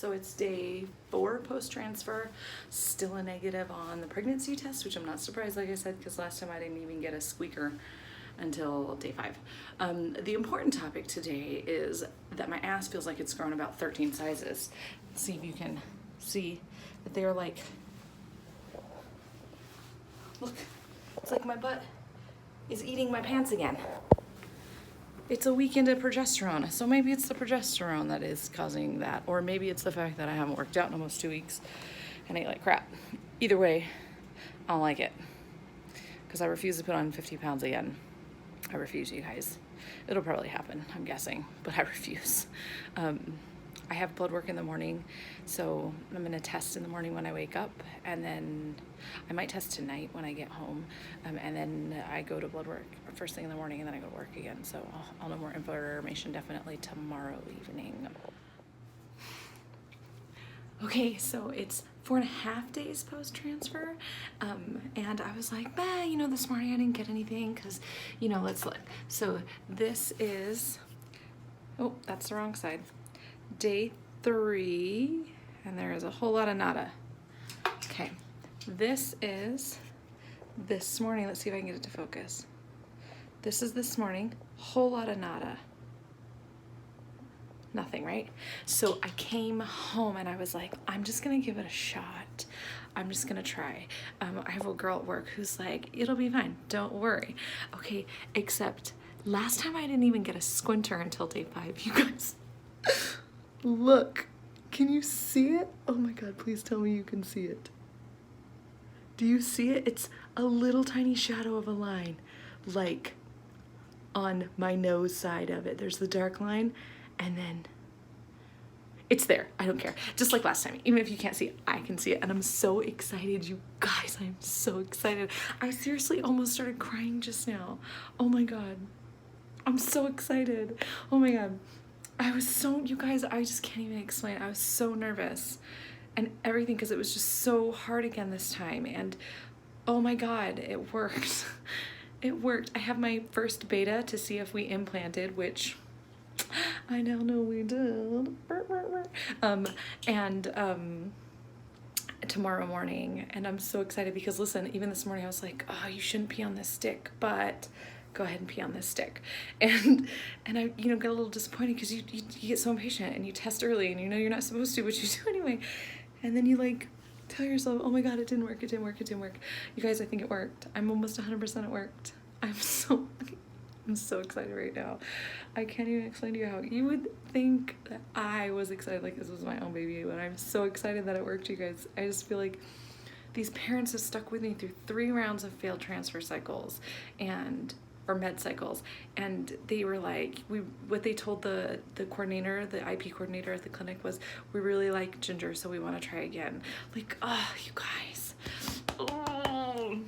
So it's day 4 post-transfer, still a negative on the pregnancy test, which I'm not surprised, like I said, because last time I didn't even get a squeaker until day 5. The important topic today is that my ass feels like it's grown about 13 sizes. Let's see if you can see that they're like, look, it's like my butt is eating my pants again. It's a week into progesterone, so maybe it's the progesterone that is causing that, or maybe it's the fact that I haven't worked out in almost 2 weeks and ate like crap. Either way, I don't like it, because I refuse to put on 50 pounds again. I refuse, you guys. It'll probably happen, I'm guessing, but I refuse. I have blood work in the morning, so I'm gonna test in the morning when I wake up, and then I might test tonight when I get home, and then I go to blood work first thing in the morning, and then I go to work again. So I'll know more information definitely tomorrow evening. Okay, so it's 4.5 days post-transfer, and I was like, this morning I didn't get anything, because, let's look. So this is, oh, that's the wrong side. Day 3, and there is a whole lot of nada. Okay, this is this morning. Let's see if I can get it to focus. This is this morning, whole lot of nada. Nothing, right? So I came home and I was like, I'm just gonna give it a shot. I'm just gonna try. I have a girl at work who's like, it'll be fine, don't worry. Okay, except last time I didn't even get a squinter until day 5, you guys. Look, can you see it? Oh my God, please tell me you can see it. Do you see it? It's a little tiny shadow of a line, like on my nose side of it. There's the dark line, and then it's there. I don't care. Just like last time, even if you can't see it, I can see it, and I'm so excited, you guys. I'm so excited. I seriously almost started crying just now. Oh my God, I'm so excited. Oh my God. You guys, I just can't even explain. I was so nervous and everything, because it was just so hard again this time. And oh my God, it worked. It worked. I have my first beta to see if we implanted, which I now know we did. Tomorrow morning. And I'm so excited because, listen, even this morning I was like, oh, you shouldn't pee on this stick, but go ahead and pee on this stick. And I, got a little disappointed because you get so impatient and you test early and you're not supposed to, but you do anyway. And then you like tell yourself, oh my God, it didn't work. You guys, I think it worked. I'm almost 100% it worked. I'm so excited right now. I can't even explain to you how you would think that I was excited like this was my own baby, but I'm so excited that it worked, you guys. I just feel like these parents have stuck with me through 3 rounds of failed transfer cycles or med cycles, and they were like, what they told the coordinator, the IP coordinator at the clinic was, we really like Ginger, so we want to try again. Like, oh, you guys. Oh.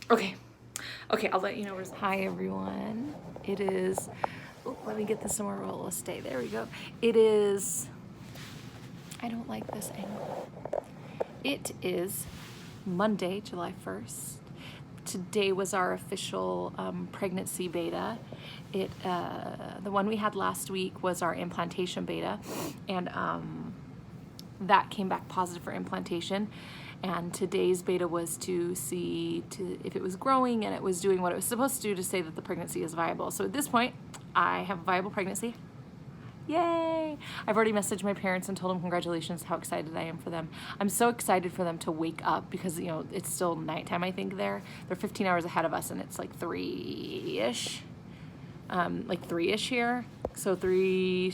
Okay, I'll let you know. Hi everyone. It is, let me get this somewhere where it'll stay. There we go. It is, I don't like this angle. It is Monday, July 1st. Today was our official pregnancy beta. The one we had last week was our implantation beta, and that came back positive for implantation. And today's beta was to see if it was growing and it was doing what it was supposed to do, to say that the pregnancy is viable. So at this point, I have a viable pregnancy. Yay! I've already messaged my parents and told them congratulations, how excited I am for them. I'm so excited for them to wake up because, it's still nighttime, I think, there. They're 15 hours ahead of us, and it's like 3-ish. Like 3-ish here. So 3,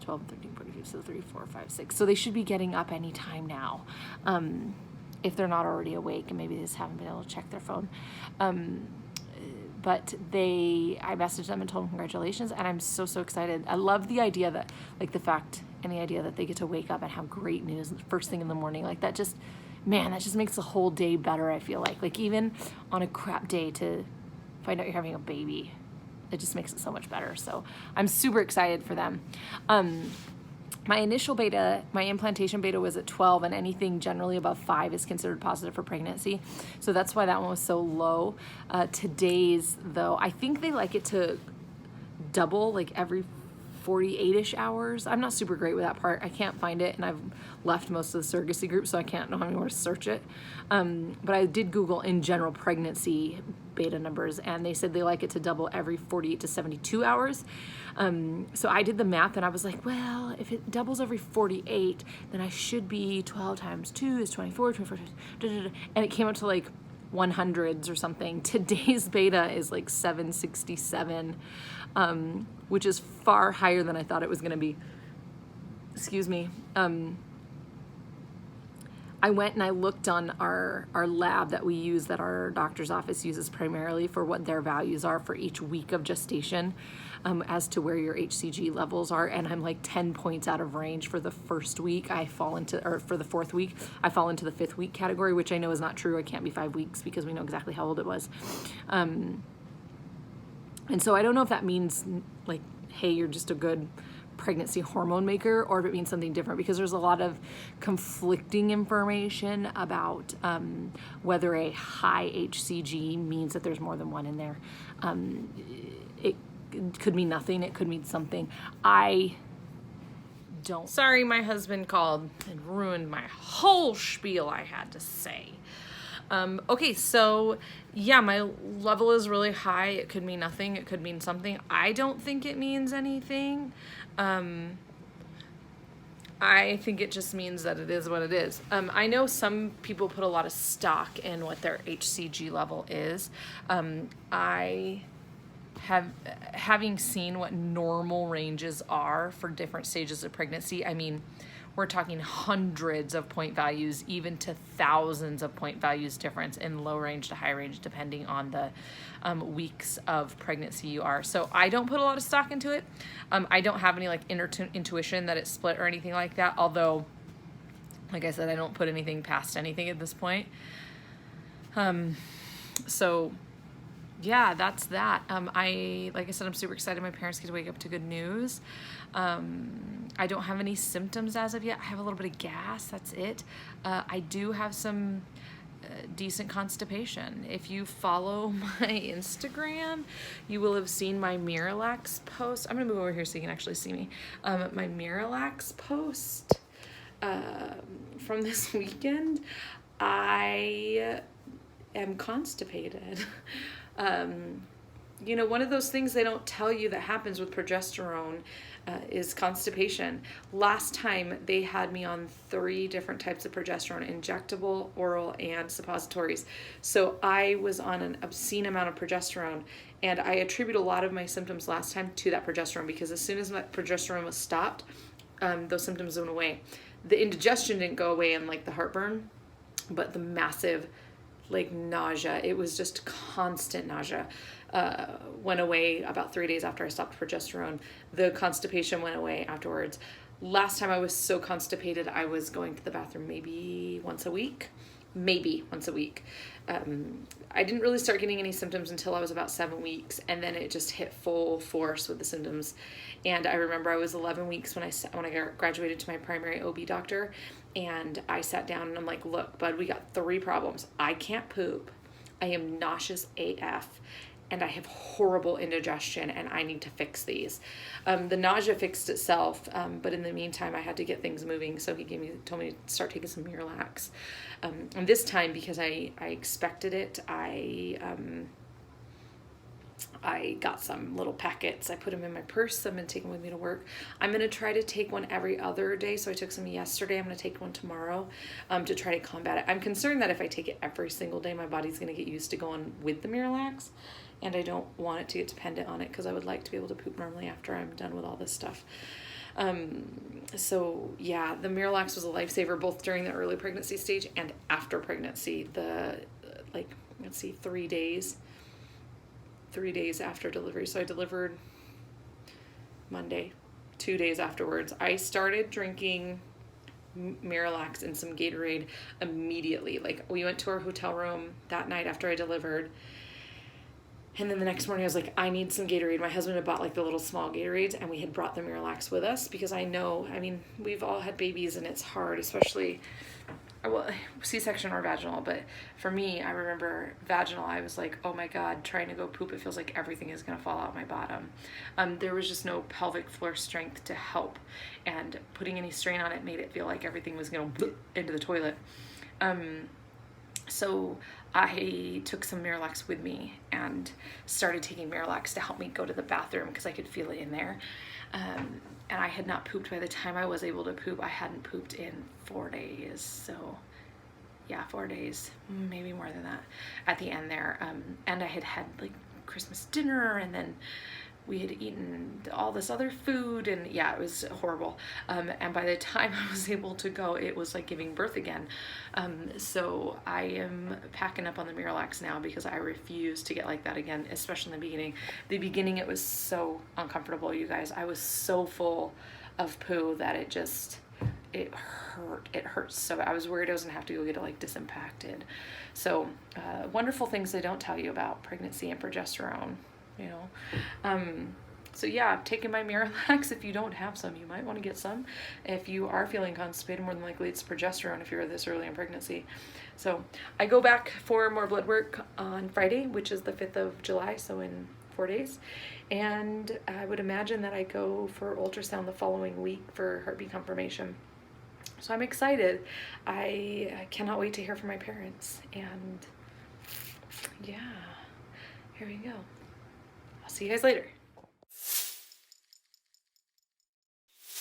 12, 13, 14, so 3, 4, 5, 6. So they should be getting up any time now. If they're not already awake, and maybe they just haven't been able to check their phone. But I messaged them and told them congratulations, and I'm so excited. I love the idea that, like, the fact and the idea that they get to wake up and have great news first thing in the morning. Like, that just makes the whole day better, I feel like. Like, even on a crap day, to find out you're having a baby, it just makes it so much better. So I'm super excited for them. My initial beta, my implantation beta, was at 12, and anything generally above 5 is considered positive for pregnancy. So that's why that one was so low. Today's, though, I think they like it to double like every 48-ish hours. I'm not super great with that part. I can't find it, and I've left most of the surrogacy group, so I can't know anywhere to search it. But I did Google in general pregnancy beta numbers, and they said they like it to double every 48 to 72 hours. So I did the math, and I was like, well, if it doubles every 48, then I should be 12 times 2 is 24, 24 times, and it came up to like 100s or something. Today's beta is like 767, which is far higher than I thought it was going to be. Excuse me. I went and I looked on our lab that we use, that our doctor's office uses primarily, for what their values are for each week of gestation, as to where your HCG levels are. And I'm like 10 points out of range for the first week. For the fourth week, I fall into the 5th week category, which I know is not true. I can't be 5 weeks because we know exactly how old it was. And so I don't know if that means like, hey, you're just a good pregnancy hormone maker, or if it means something different, because there's a lot of conflicting information about whether a high HCG means that there's more than one in there. It could mean nothing. It could mean something. I don't. Sorry, my husband called and ruined my whole spiel I had to say. Okay, so yeah, my level is really high. It could mean nothing. It could mean something. I don't think it means anything. I think it just means that it is what it is. I know some people put a lot of stock in what their HCG level is. Having seen what normal ranges are for different stages of pregnancy, I mean, we're talking hundreds of point values, even to thousands of point values difference in low range to high range, depending on the weeks of pregnancy you are. So I don't put a lot of stock into it. I don't have any like intuition that it's split or anything like that. Although, like I said, I don't put anything past anything at this point. So yeah, that's that. Like I said, I'm super excited. My parents get to wake up to good news. I don't have any symptoms as of yet. I have a little bit of gas. That's it. I do have some decent constipation. If you follow my Instagram, you will have seen my Miralax post. I'm gonna move over here so you can actually see me. My Miralax post from this weekend. I am constipated. You know, one of those things they don't tell you that happens with progesterone is constipation. Last time they had me on 3 different types of progesterone: injectable, oral, and suppositories. So I was on an obscene amount of progesterone, and I attribute a lot of my symptoms last time to that progesterone, because as soon as my progesterone was stopped, those symptoms went away. The indigestion didn't go away, and like the heartburn, but the massive like nausea, it was just constant nausea, went away about 3 days after I stopped progesterone. The constipation went away afterwards. Last time I was so constipated, I was going to the bathroom maybe once a week. I didn't really start getting any symptoms until I was about 7 weeks, and then it just hit full force with the symptoms. And I remember I was 11 weeks when I graduated to my primary OB doctor, and I sat down and I'm like, look, bud, we got 3 problems. I can't poop, I am nauseous AF, and I have horrible indigestion, and I need to fix these. The nausea fixed itself, but in the meantime, I had to get things moving. So he told me to start taking some Miralax. And this time, because I expected it, I got some little packets. I put them in my purse. I'm going to take them with me to work. I'm going to try to take one every other day. So I took some yesterday. I'm going to take one tomorrow to try to combat it. I'm concerned that if I take it every single day, my body's going to get used to going with the Miralax. And I don't want it to get dependent on it, because I would like to be able to poop normally after I'm done with all this stuff. So yeah, the Miralax was a lifesaver both during the early pregnancy stage and after pregnancy. 3 days. 3 days after delivery. So I delivered Monday. 2 days afterwards, I started drinking Miralax and some Gatorade immediately. Like, we went to our hotel room that night after I delivered, and then the next morning I was like, I need some Gatorade. My husband had bought like the little small Gatorades, and we had brought the Miralax with us, because I know, I mean, we've all had babies and it's hard, especially well, C-section or vaginal, but for me, I remember vaginal, I was like, oh my God, trying to go poop, it feels like everything is gonna fall out my bottom. There was just no pelvic floor strength to help, and putting any strain on it made it feel like everything was gonna into the toilet. So I took some Miralax with me and started taking Miralax to help me go to the bathroom because I could feel it in there. And I had not pooped by the time I was able to poop. I hadn't pooped in 4 days. So yeah, 4 days, maybe more than that at the end there. And I had had like Christmas dinner, and then we had eaten all this other food, and yeah, it was horrible. And by the time I was able to go, it was like giving birth again. So I am packing up on the Miralax now because I refuse to get like that again, especially in the beginning. The beginning, it was so uncomfortable, you guys. I was so full of poo that it hurt. It hurts. So I was worried I was gonna have to go get it like disimpacted. So wonderful things they don't tell you about pregnancy and progesterone, you know. So yeah, taking my Miralax. If you don't have some, you might want to get some. If you are feeling constipated, more than likely it's progesterone if you're this early in pregnancy. So I go back for more blood work on Friday, which is the 5th of July, so in 4 days. And I would imagine that I go for ultrasound the following week for heartbeat confirmation. So I'm excited. I cannot wait to hear from my parents. And yeah, here we go. I'll see you guys later.